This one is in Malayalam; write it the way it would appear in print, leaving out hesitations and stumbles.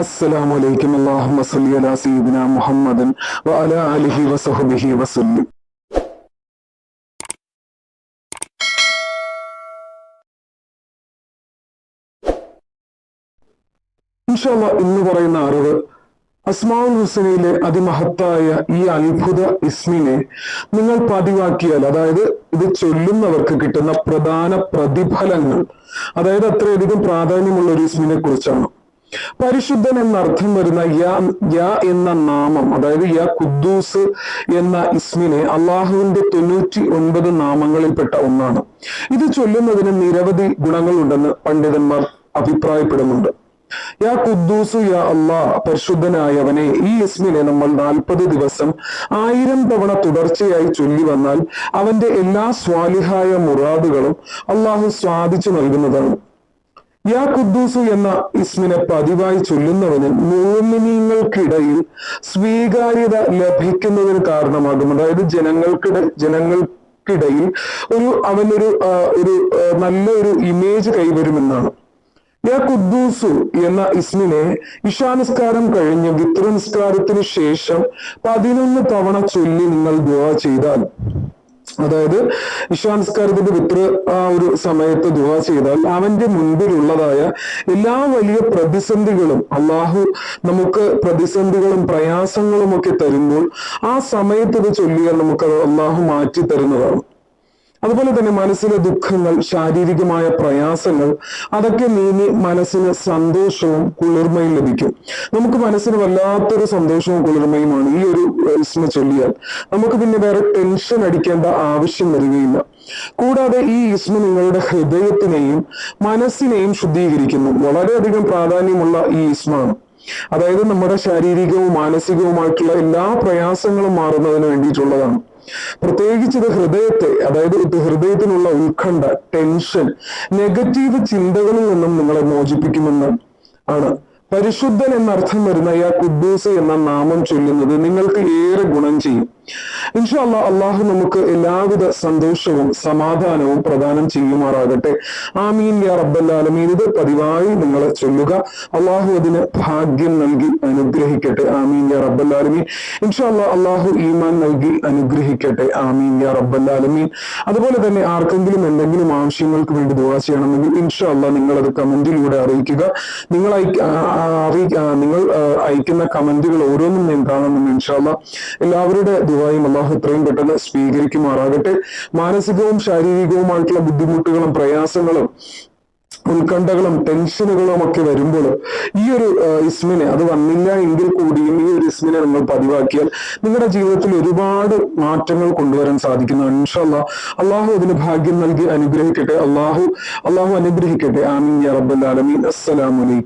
അസ്സലാമു അലൈക്കും. അല്ലാഹുമ്മ സ്വല്ലി അലാ സയ്യിദിനാ മുഹമ്മദിൻ വഅലാ ആലിഹി വസഹ്ബിഹി വസല്ലം. ഇൻഷാ അല്ലാഹ് ഇന്ന് പറയുന്ന അറിവ് അസ്മാഉൽ ഹുസ്നയിലെ അതിമഹത്തായ ഈ അത്ഭുത ഇസ്മിനെ നിങ്ങൾ പതിവാക്കിയാൽ, അതായത് ഇത് ചൊല്ലുന്നവർക്ക് കിട്ടുന്ന പ്രധാന പ്രതിഫലങ്ങൾ, അതായത് അത്രയധികം പ്രാധാന്യമുള്ള ഒരു ഇസ്മിനെ കുറിച്ചാണ്. പരിശുദ്ധൻ എന്നർത്ഥം വരുന്ന യാ എന്ന നാമം, അതായത് യാ ഖുദ്ദൂസ് എന്ന ഇസ്മിനെ അള്ളാഹുവിന്റെ 99 നാമങ്ങളിൽപ്പെട്ട ഒന്നാണ്. ഇത് ചൊല്ലുന്നതിന് നിരവധി ഗുണങ്ങളുണ്ടെന്ന് പണ്ഡിതന്മാർ അഭിപ്രായപ്പെടുന്നുണ്ട്. യാ ഖുദ്ദൂസു യാ അല്ലാഹ്, പരിശുദ്ധനായവനെ, ഈ ഇസ്മിനെ നമ്മൾ 40 ദിവസം 1000 തവണ തുടർച്ചയായി ചൊല്ലി വന്നാൽ അവന്റെ എല്ലാ സ്വാലിഹായ മുറാദുകളും അള്ളാഹു സാധിച്ചു നൽകുന്നതാണ്. യാ ഖുദ്ദൂസു എന്ന ഇസ്മിനെ പതിവായി ചൊല്ലുന്നവന് മുഅ്മിനീങ്ങൾക്കിടയിൽ സ്വീകാര്യത ലഭിക്കുന്നതിന് കാരണമാകും. അതായത് ജനങ്ങൾക്കിടയിൽ അവനൊരു നല്ലൊരു ഇമേജ് കൈവരുമെന്നാണ്. യാ ഖുദ്ദൂസു എന്ന ഇസ്മിനെ ഇശാനിസ്കാരം കഴിഞ്ഞ് വിത്ർ നിസ്കാരത്തിന് ശേഷം 11 തവണ ചൊല്ലി നിങ്ങൾ ദുആ ചെയ്താൽ, അതായത് ഇശാനിസ്കാരത്തിന്റെ വിത്ർ ഒരു സമയത്ത് ദുആ ചെയ്താൽ അവന്റെ മുൻപിലുള്ളതായ എല്ലാ വലിയ പ്രതിസന്ധികളും, അള്ളാഹു നമുക്ക് പ്രതിസന്ധികളും പ്രയാസങ്ങളും ഒക്കെ തരുമ്പോൾ ആ സമയത്ത് ഇത് ചൊല്ലിയാൽ നമുക്ക് അള്ളാഹു മാറ്റി തരുന്നതാണ്. അതുപോലെ തന്നെ മനസ്സിലെ ദുഃഖങ്ങൾ, ശാരീരികമായ പ്രയാസങ്ങൾ, അതൊക്കെ നീങ്ങി മനസ്സിന് സന്തോഷവും കുളിർമയും ലഭിക്കും. നമുക്ക് മനസ്സിന് വല്ലാത്തൊരു സന്തോഷവും കുളിർമയുമാണ് ഈ ഒരു ഇസ്മ ചൊല്ലിയാൽ. നമുക്ക് പിന്നെ വേറെ ടെൻഷൻ അടിക്കേണ്ട ആവശ്യം വരികയില്ല. കൂടാതെ ഈ ഇസ്മ നിങ്ങളുടെ ഹൃദയത്തിനെയും മനസ്സിനെയും ശുദ്ധീകരിക്കുന്നു. വളരെയധികം പ്രാധാന്യമുള്ള ഈ ഇസ്മാണ്. അതായത് നമ്മുടെ ശാരീരികവും മാനസികവുമായിട്ടുള്ള എല്ലാ പ്രയാസങ്ങളും മാറുന്നതിന് വേണ്ടിയിട്ടുള്ളതാണ്. പ്രത്യേകിച്ച് ഇത് ഹൃദയത്തെ, അതായത് ഹൃദയത്തിനുള്ള ഉത്കണ്ഠ, ടെൻഷൻ, നെഗറ്റീവ് ചിന്തകളിൽ നിന്നും നിങ്ങളെ മോചിപ്പിക്കുമെന്ന് ആണ്. പരിശുദ്ധൻ എന്നർത്ഥം വരുന്ന യാ ഖുദ്ദൂസ് എന്ന നാമം ചൊല്ലുന്നത് നിങ്ങൾക്ക് ഏറെ ഗുണം ചെയ്യും. ഇൻഷാ അല്ലാഹ്, അള്ളാഹു നമുക്ക് എല്ലാവിധ സന്തോഷവും സമാധാനവും പ്രദാനം ചെയ്യുമാറാകട്ടെ. ആമീൻ യാ റബ്ബൽ ആലമീൻ. ഇത് പതിവായി നിങ്ങൾ ചൊല്ലുക. അള്ളാഹു അതിന് ഭാഗ്യം നൽകി അനുഗ്രഹിക്കട്ടെ. ആമീൻ യാ റബ്ബൽ ആലമീൻ. ഇൻഷാ അല്ലാഹ്, അള്ളാഹു ഈമാൻ നൽകി അനുഗ്രഹിക്കട്ടെ. ആമീൻ യാ റബ്ബൽ ആലമീൻ. അതുപോലെ തന്നെ ആർക്കെങ്കിലും എന്തെങ്കിലും ആവശ്യങ്ങൾക്ക് വേണ്ടി ദുആ ചെയ്യണമെങ്കിൽ ഇൻഷാ അല്ലാഹ് നിങ്ങളത് കമന്റിലൂടെ അറിയിക്കുക. നിങ്ങൾ അയക്കുന്ന കമന്റുകൾ ഓരോന്നും ഞാൻ കാണുന്നുണ്ട്. ഇൻഷാ അല്ലാഹ് എല്ലാവരുടെ ദുആയും അള്ളാഹു എത്രയും പെട്ടെന്ന് സ്വീകരിക്കുമാറാകട്ടെ. മാനസികവും ശാരീരികവുമായിട്ടുള്ള ബുദ്ധിമുട്ടുകളും പ്രയാസങ്ങളും ഉത്കണ്ഠകളും ടെൻഷനുകളും ഒക്കെ വരുമ്പോൾ ഈ ഒരു ഇസ്മിനെ, അത് വന്നില്ല എങ്കിൽ കൂടിയും ഈ ഒരു ഇസ്മിനെ നിങ്ങൾ പതിവാക്കിയാൽ നിങ്ങളുടെ ജീവിതത്തിൽ ഒരുപാട് മാറ്റങ്ങൾ കൊണ്ടുവരാൻ സാധിക്കുന്നതാണ്. ഇൻഷാ അല്ലാഹ്, അള്ളാഹു അതിന് ഭാഗ്യം നൽകി അനുഗ്രഹിക്കട്ടെ. അള്ളാഹു അനുഗ്രഹിക്കട്ടെ. ആമീൻ യാ റബ്ബൽ ആലമീൻ. അസ്സലാമു അലൈക്കും.